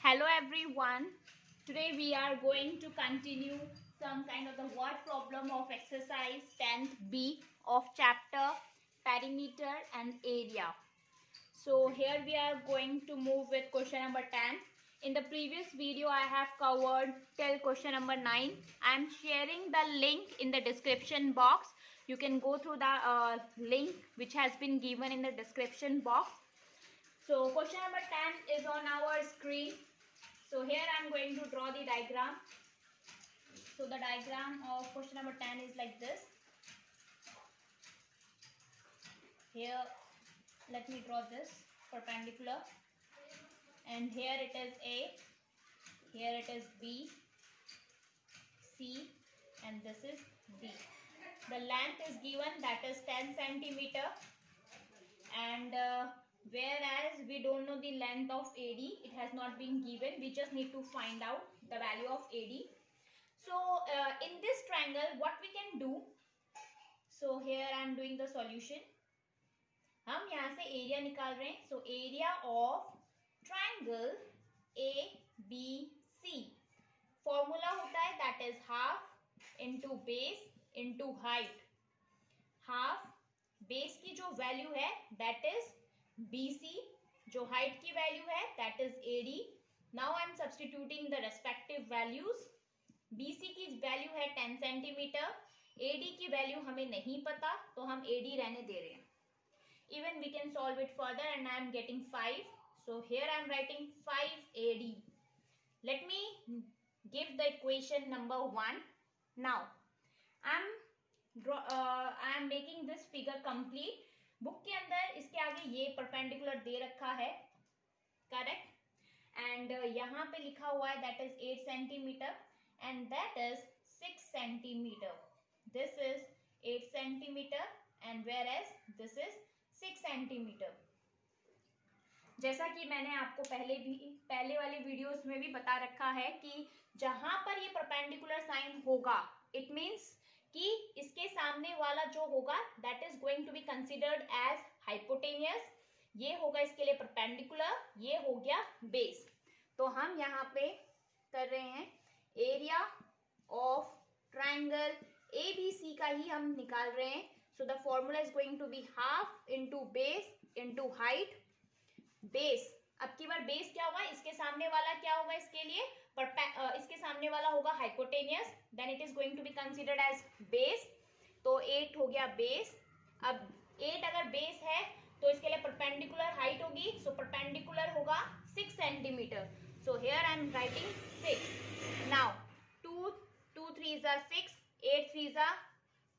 Hello everyone. Today we are going to continue some kind of the word problem of exercise 10th B of chapter perimeter and area. So here we are going to move with question number 10. In the previous video I have covered till question number 9. I am sharing the link in the description box. You can go through the link which has been given in the description box. So question number 10 is on our screen. So here I am going to draw the diagram. So the diagram of question number 10 is like this. Here let me draw this perpendicular, and here it is A, here it is B, C, and this is D. The length is given, that is 10 centimeter, and whereas we don't know the length of AD, it has not been given. We just need to find out the value of AD. So in this triangle what we can do, so here I am doing the solution. हम यहाँ से area निकाल रहे हैं. सो area of triangle ABC formula होता है that is half into base into height. Half base की जो वैल्यू है दैट इज BC, जो हाइट की वैल्यू है that is AD. Now I am substituting the respective values. BC की value है 10 सेंटीमीटर, AD की वैल्यू हमें नहीं पता तो हम AD रहने दे रहे हैं. Even we can solve it further, and I am getting 5. So here I am writing 5 AD. Let me give the equation number 1. Now I am making this figure complete. Book के अंदर इसके आगे ये perpendicular दे रखा है, correct, and यहाँ पे लिखा हुआ है that is 8 centimetre and that is 6 centimetre. This is 8 centimetre and whereas this is 6 centimetre. जैसा कि मैंने आपको पहले वाले वीडियोस में भी बता रखा है कि जहां पर ये परपेंडिकुलर साइन होगा इट मींस कि इसके सामने वाला जो होगा that is going to be considered as hypotenuse. ये होगा इसके लिए परपेंडिकुलर, ये हो गया बेस. तो हम यहाँ पे कर रहे हैं एरिया ऑफ ट्राइंगल ABC का ही हम निकाल रहे हैं. So the formula is going to be half into base into height. Base, अब की बार बेस क्या होगा, इसके सामने वाला क्या होगा, इसके लिए इसके सामने वाला होगा hypotenuse, then it is going to be considered as base. तो 8 हो गया बेस. अब 8 अगर बेस है तो इसके लिए परपेंडिकुलर हाइट होगी, सो परपेंडिकुलर होगा 6 centimetre. So here I am writing 6. Now 2 3 6, 8 3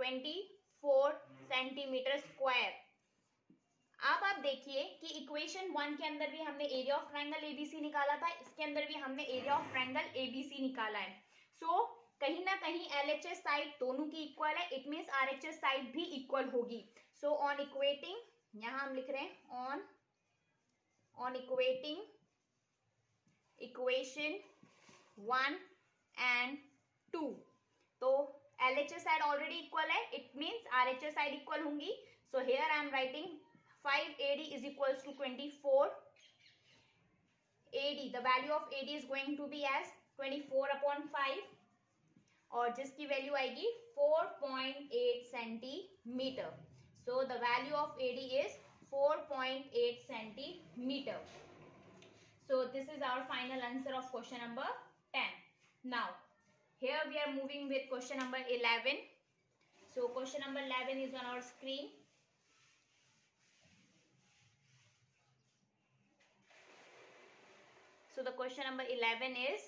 24 centimetre square. अब आप देखिए कि इक्वेशन 1 के अंदर भी हमने एरिया ऑफ ट्राइंगल ABC निकाला था, इसके अंदर भी हमने एरिया ऑफ ट्राइंगल ABC निकाला है. सो कहीं ना कहीं LHS साइड दोनों की इक्वल है, इट मींस RHS साइड भी इक्वल होगी. सो ऑन इक्वेटिंग, यहां हम लिख रहे हैं ऑन इक्वेटिंग इक्वेशन 1 एंड 2, तो LHS side already equal है, it means RHS side equal होंगी. So here I am writing 5 AD is equals to 24 AD. The value of AD is going to be as 24 upon 5 और जिसकी value आएगी 4.8 centimetre. So the value of AD is 4.8 centimeter. So this is our final answer of question number 10. Now here we are moving with question number 11. So question number 11 is on our screen. So the question number 11 is,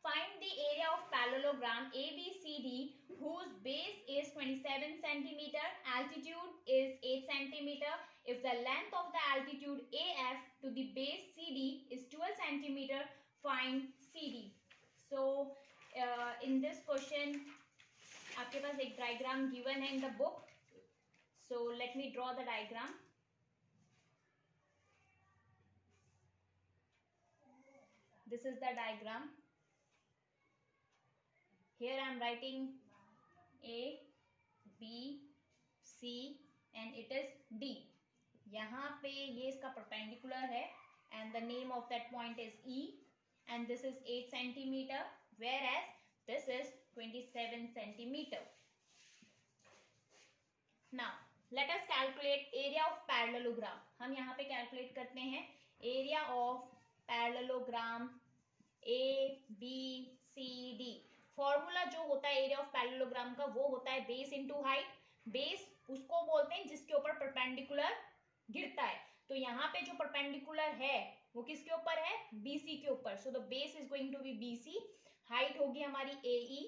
find the area of parallelogram ABCD whose base is 27 centimeter, altitude is 8 centimeter. If the length of the altitude AF to the base CD is 12 centimeter, find CD. So in this question आपके पास एक diagram given है in the book. So let me draw the diagram. This is the diagram. Here I am writing A, B, C and it is D. यहाँ पे ये इसका perpendicular है and the name of that point is E, and this is 8 centimeter, whereas this is 27 centimeter. Now let us calculate area of parallelogram. हम यहाँ पे calculate करते हैं area of parallelogram ABCD. Formula जो होता है एरिया ऑफ पैरेललोग्राम का वो होता है बेस इनटू हाइट. बेस उसको बोलते हैं जिसके ऊपर परपेंडिकुलर गिरता है. तो यहाँ पे जो परपेंडिकुलर है वो किसके ऊपर है? BC के ऊपर. So the base is going to be BC. Height होगी हमारी AE.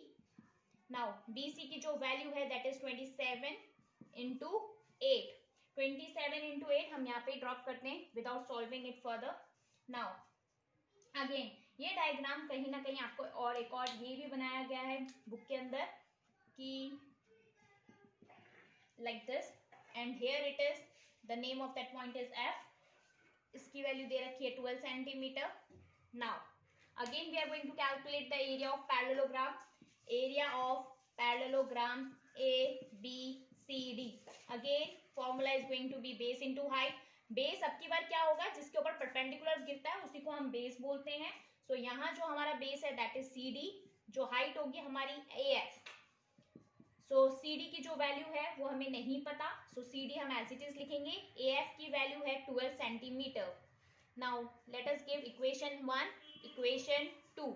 नाउ BC की जो वैल्यू है दैट इज 27 इंटू 8. 27 इंटू 8 हम यहाँ पे ड्रॉप करते हैं without solving it further. Now again ये डायग्राम कहीं ना कहीं आपको और एक और ये भी बनाया गया है बुक के अंदर कि like this, and here it is the name of that point is F. इसकी वैल्यू दे रखी है 12 centimetre. Now again we are going to calculate the area of parallelogram. Area of parallelogram ABCD. Again formula is going to be base into height. Base अब की बार क्या होगा? जिसके ऊपर परपेंडिकुलर गिरता है उसी को हम बेस बोलते हैं. सो यहाँ जो हमारा बेस है दैट इज CD. जो हाइट होगी हमारी AF. सो CD की जो वैल्यू है वो हमें नहीं पता. सो CD हम एज इट इज लिखेंगे. AF की वैल्यू है 12 centimetre. Now let us give equation 1, equation 2.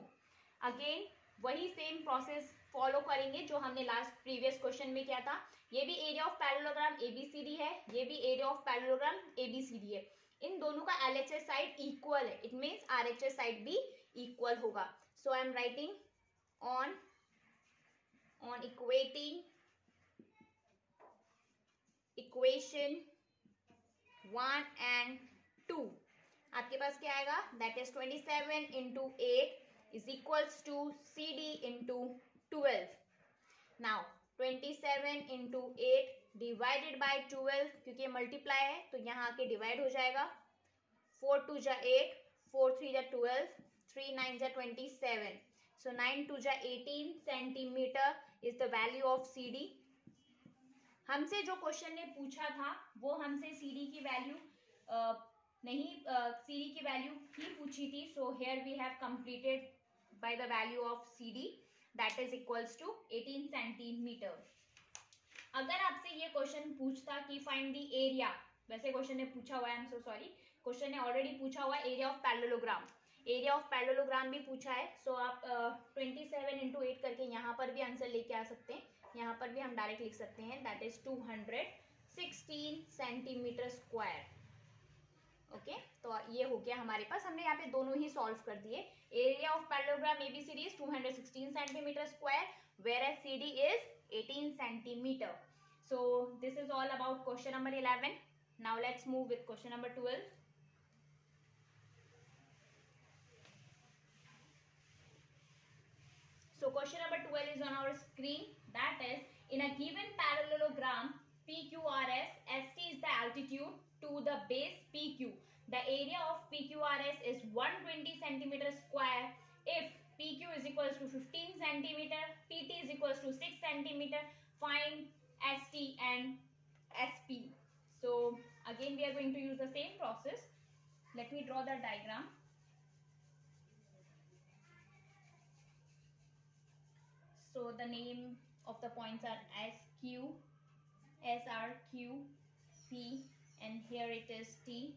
Again वही सेम प्रोसेस फॉलो करेंगे जो हमने लास्ट प्रीवियस क्वेश्चन में किया था. ये भी एरिया ऑफ पैरेललोग्राम ABCD है, ये भी एरिया ऑफ पैरेललोग्राम ABCD है. इन दोनों का LHS साइड इक्वल है. इट मीन्स RHS साइड भी इक्वल होगा. So I am writing on equating equation 1 and 2. आपके पास क्या आएगा? That is 27 into 8 is equals to CD into 12. Now 27 into 8 divided by 12, क्योंकि मल्टीप्लाई है तो यहाँ आके डिवाइड हो जाएगा. 4 2 जा 8, 4 3 जा 12, 3 9 जा 27. सो 9 2 जा 18 centimetre is the value of CD. हमसे जो क्वेश्चन ने पूछा था वो हमसे CD की वैल्यू नहीं, CD की वैल्यू ही पूछी थी. So here we have completed by the value of CD that is equals to 18 centimetre. अगर आपसे ये क्वेश्चन पूछता कि फाइंड द एरिया, वैसे क्वेश्चन ने पूछा हुआ है, I am so sorry, question ने ऑलरेडी पूछा हुआ है area of parallelogram. Area of parallelogram भी पूछा है. सो आप 27 इंटू 8 करके यहाँ पर भी आंसर लेके आ सकते हैं. यहाँ पर भी हम डायरेक्ट लिख सकते हैं that is 216 centimetre square. Okay, तो ये हो गया हमारे पास. हमने यहाँ पे दोनों ही सॉल्व कर दिए. Area of parallelogram ABCD is 216 centimetre square, whereas CD is 18 centimeter. So this is all about question number 11. Now let's move with question number 12. So question number 12 is on our screen. That is, in a given parallelogram PQRS, ST is the altitude to the base PQ. The area of PQRS is 120 centimeter square if PQ is equals to 15 centimeter, PT is equals to 6 centimeter. Find ST and SP. So again we are going to use the same process. Let me draw the diagram. So the name of the points are SQ, SR, Q, P, and here it is T,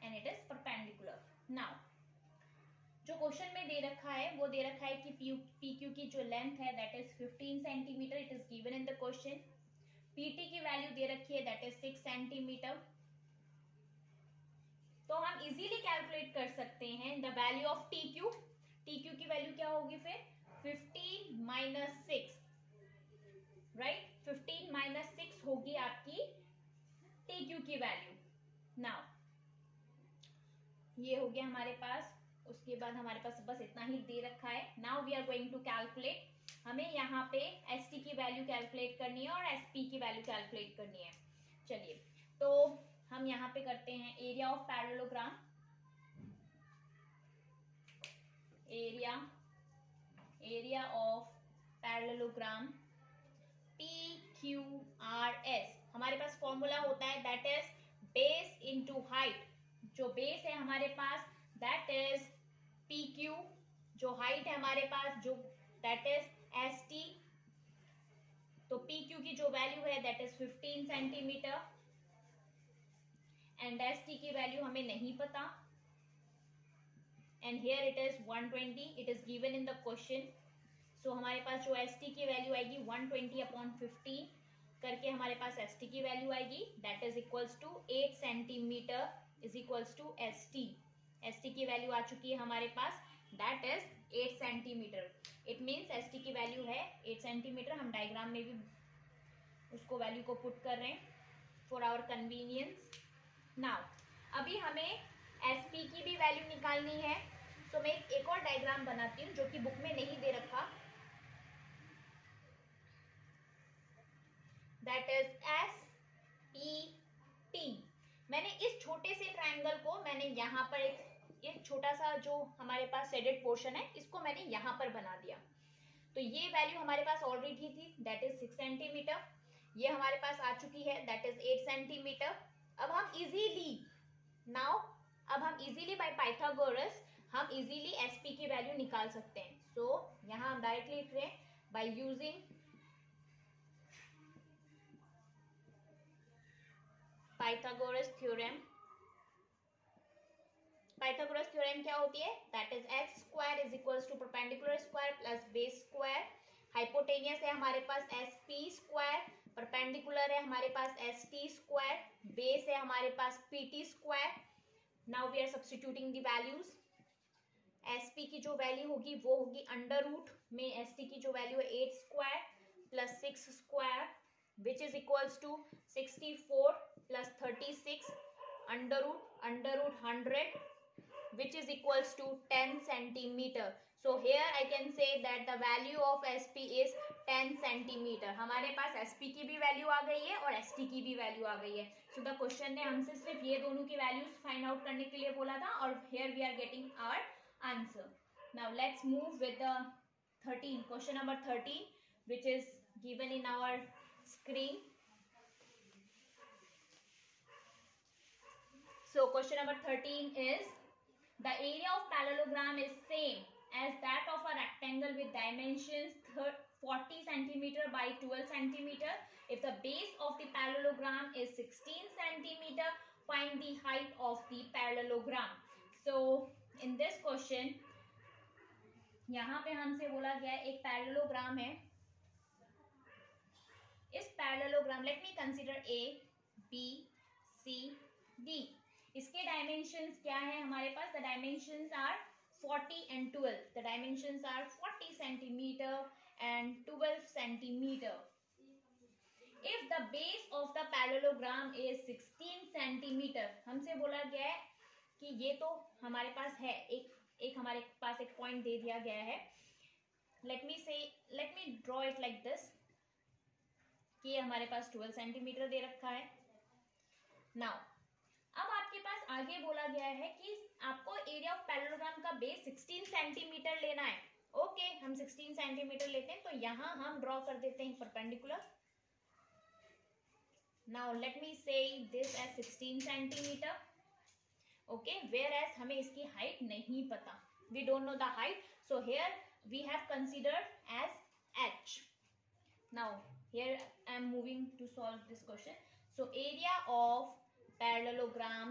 and it is perpendicular. Now जो question में दे रखा है वो दे रखा है कि PQ की जो लेंथ है that is 15 centimetre. It is given in the question. PT की वैल्यू दे रखी है दैट इज 6 सेंटीमीटर. तो हम इजीली कैलकुलेट कर सकते हैं the value of TQ. TQ की वैल्यू क्या होगी फिर? 15 माइनस 6, राइट? 15 माइनस 6 होगी आपकी TQ की वैल्यू. नाउ ये हो गया हमारे पास. उसके बाद हमारे पास बस इतना ही दे रखा है. Now we are going to calculate. हमें यहाँ पे ST की वैल्यू कैलकुलेट करनी है और SP की वैल्यू कैलकुलेट करनी है. चलिए, तो हम यहाँ पे करते हैं area of parallelogram. Area of parallelogram PQRS. हमारे पास फॉर्मूला होता है that is base into height. जो बेस है हमारे पास दैट इज PQ, जो हाइट है हमारे पास जो दैट इज ST, तो PQ की जो वैल्यू है that is 15 centimetre and ST की वैल्यू हमें नहीं पता and here it is 120, it is given in the question. So हमारे पास जो ST की वैल्यू आएगी 120/15 करके हमारे पास ST की वैल्यू आएगी that is equals to 8 centimetre is equals to ST। ST की वैल्यू आ चुकी है हमारे पास that is 8 centimetre. It means ST की वैल्यू है 8 सेंटीमीटर। हम डायग्राम में भी उसको वैल्यू को पुट कर रहे हैं फॉर आवर कन्वीनियंस। नाउ अभी हमें SP की भी वैल्यू निकालनी है। तो मैं एक और डायग्राम बनाती हूँ जो कि बुक में नहीं दे रखा, दैट इज SET। मैंने इस छोटे से ट्रायंगल को मैंने यहाँ पर एक छोटा सा जो हमारे पास शेडेड पोर्शन है इसको मैंने यहाँ पर बना दिया। तो ये वैल्यू हमारे पास ऑलरेडी थी दैट इज 6 सेंटीमीटर, ये हमारे पास आ चुकी है दैट इज 8 सेंटीमीटर। अब हम इजीली बाय पाइथागोरस हम इजीली SP की वैल्यू निकाल सकते हैं। सो यहाँ हम डायरेक्टली लिख रहे हैं by using Pythagoras theorem. Pythagoras theorem क्या होती है that is x square is equals to perpendicular square plus base square. Hypotenuse है हमारे पास SP स्क्वायर, परपेंडिकुलर है हमारे पास ST स्क्वायर, बेस है हमारे पास PT square. Now we are substituting the values. SP की जो वैल्यू होगी वो होगी अंडर रूट में ST की जो वैल्यू है 8 square plus 6 square which is equals to 64 प्लस 36 under root 100 which is equals to 10 centimeter. So here I can say that the value of SP is 10 centimeter. हमारे पास SP की भी value आ गई है और ST की भी वैल्यू आ गई है। So the question ने हमसे सिर्फ ये दोनों की वैल्यूज फाइंड आउट करने के लिए बोला था और here we are getting our answer. Now let's move with the 13 question number 13 which is given in our screen. So question number 13 is the area of parallelogram is same as that of a rectangle with dimensions 40 centimeter by 12 centimeter. If the base of the parallelogram is 16 centimeter, find the height of the parallelogram. So in this question यहाँ पे हमसे बोला गया है एक parallelogram है। इस parallelogram let me consider A, B, C, D। इसके डायमेंशंस क्या है हमारे पास the dimensions are 40 and 12। The dimensions are 40 centimetre and 12 centimetre. If the base of the parallelogram is 16 centimetre, हमसे बोला गया है कि ये तो हमारे पास है एक हमारे पास एक पॉइंट दे दिया गया है। Let me draw it like this कि ये हमारे पास 12 सेंटीमीटर दे रखा है। नाउ अब आपके पास आगे बोला गया है कि आपको एरिया ऑफ पैरेललोग्राम का बेस 16 सेंटीमीटर लेना है। ओके, हम 16 सेंटीमीटर लेते हैं। तो यहां हम ड्रॉ कर देते हैं perpendicular. Now let me say this as 16 centimetre. Okay, whereas हमें इसकी हाइट नहीं पता, we don't know the height, so here we have considered as h। Now here I am moving to solve this question. So area of parallelogram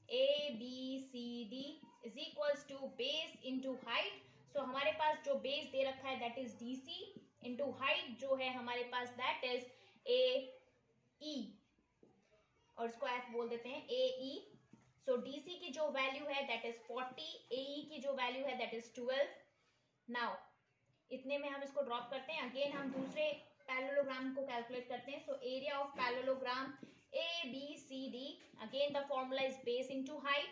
ABCD is equals to base into height। so हमारे पास जो base दे रखा है that is DC into height जो है हमारे पास that is AE और इसको F बोल देते हैं AE। so DC की जो वैल्यू है that is 40, AE की जो वैल्यू है that is 12। now इतने में हम इसको ड्रॉप करते हैं। अगेन हम दूसरे पैरेललोग्राम को कैलकुलेट करते हैं। सो area of parallelogram ABCD, again the formula is base into height.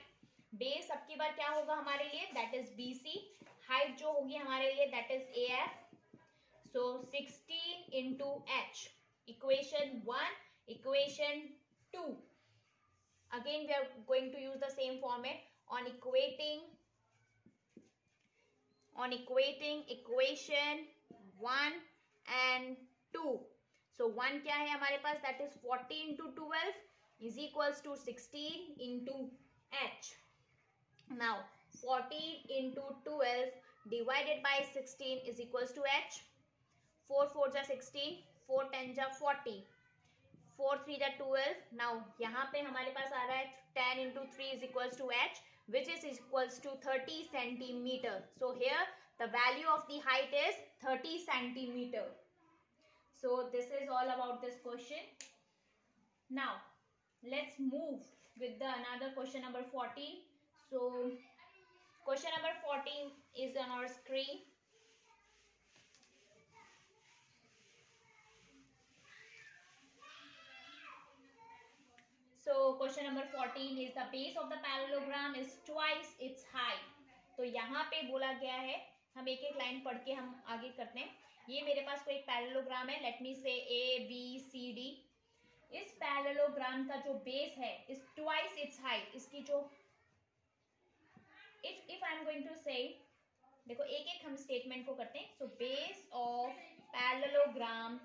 Base अब की बार क्या होगा हमारे लिए दैट इज BC, हाइट जो होगी हमारे लिए that is AF। So 16 into h, equation 1, equation 2। Again we are going to use the same format on equating equation 1 and 2। so 1 क्या है हमारे पास that is 40 into 12 is equals to 16 into h. Now 14 into 12 divided by 16 is equals to h. 4 4 जा 16, 4 10 जा 40, 4 3 जा 12. Now यहाँ पे हमारे पास आ रहा है 10 into 3 is equals to h, which is equals to 30 centimeter. So here the value of the height is 30 centimeter. So this is all about this question. Now let's move with the another question number 14. So question number 14 is on our screen. So question number 14 is the base of the parallelogram is twice its height. तो यहाँ पे बोला गया है, हम एक एक line पढ़ के हम आगे करते हैं. ये मेरे पास कोई एक पैरेललोग्राम है. लेट मी से ABCD. इस पैरेललोग्राम का जो बेस है इज ट्वाइस इट्स हाइट. इसकी जो if I am going to say, देखो एक एक हम स्टेटमेंट को करते हैं. सो बेस ऑफ पैरेललोग्राम,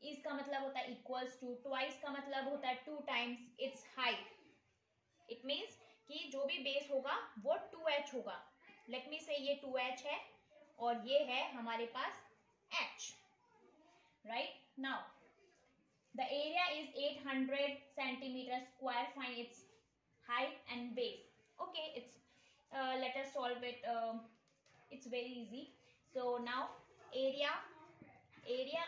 इसका मतलब होता है इक्वल्स टू, ट्वाइस का मतलब होता है 2 times it's height. It means कि जो भी बेस होगा वो 2h होगा. लेट मी से ये 2h है और ये है हमारे पास h. Right now the area is 800 centimetre square. Find its height and base. Okay, it's let us solve it. It's very easy. So now area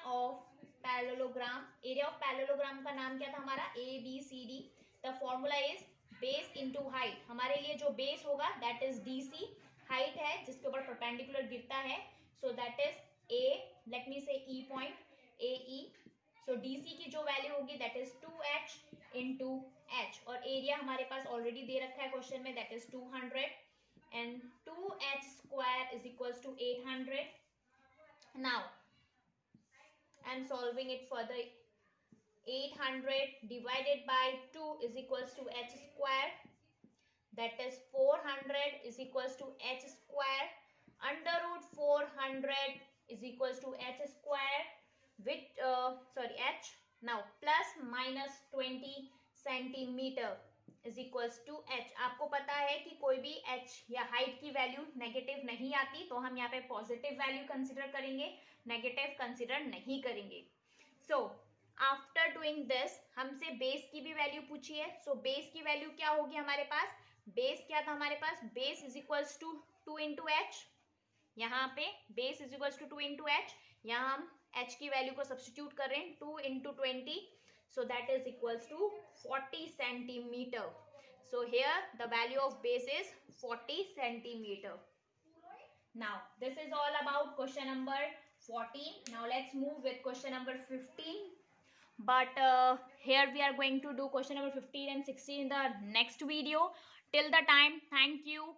of parallelogram. area of parallelogram का नाम क्या था हमारा? ABCD. The formula is base into height. हमारे लिए जो base होगा that is DC. height है जिसके ऊपर perpendicular गिरता है, so that is A. let me say E point, AE. so DC की जो वैल्यू होगी that is 2h into h. और एरिया हमारे पास ऑलरेडी दे रखा है क्वेश्चन में, that is 200. and 2h square is equals to 800. Now I'm solving it further. 800 divided by 2 is equals to h square, that is 400 is equals to h square. Under root 400 is equals to h square with h. Now plus minus 20 centimeter is equals to h. आपको पता है कि कोई भी h या height की value negative नहीं आती, तो हम यहाँ पे पॉजिटिव वैल्यू कंसिडर करेंगे, नेगेटिव कंसिडर नहीं करेंगे. सो आफ्टर डूइंग दिस हमसे बेस की भी वैल्यू पूछी है. सो बेस की वैल्यू क्या होगी हमारे पास? बेस क्या था हमारे पास? Base is equals to 2 into H. यहाँ पे base is equals to 2 into H. यहाँ हम h की वैल्यू को सब्सटीट्यूट कर रहे हैं 2 into 20. So that is equals to 40 centimeter. So here the value of base is 40 centimeter. Now this is all about question number 14. Now let's move with question number 15. But here we are going to do question number 15 and 16 in the next video. Till the time, thank you.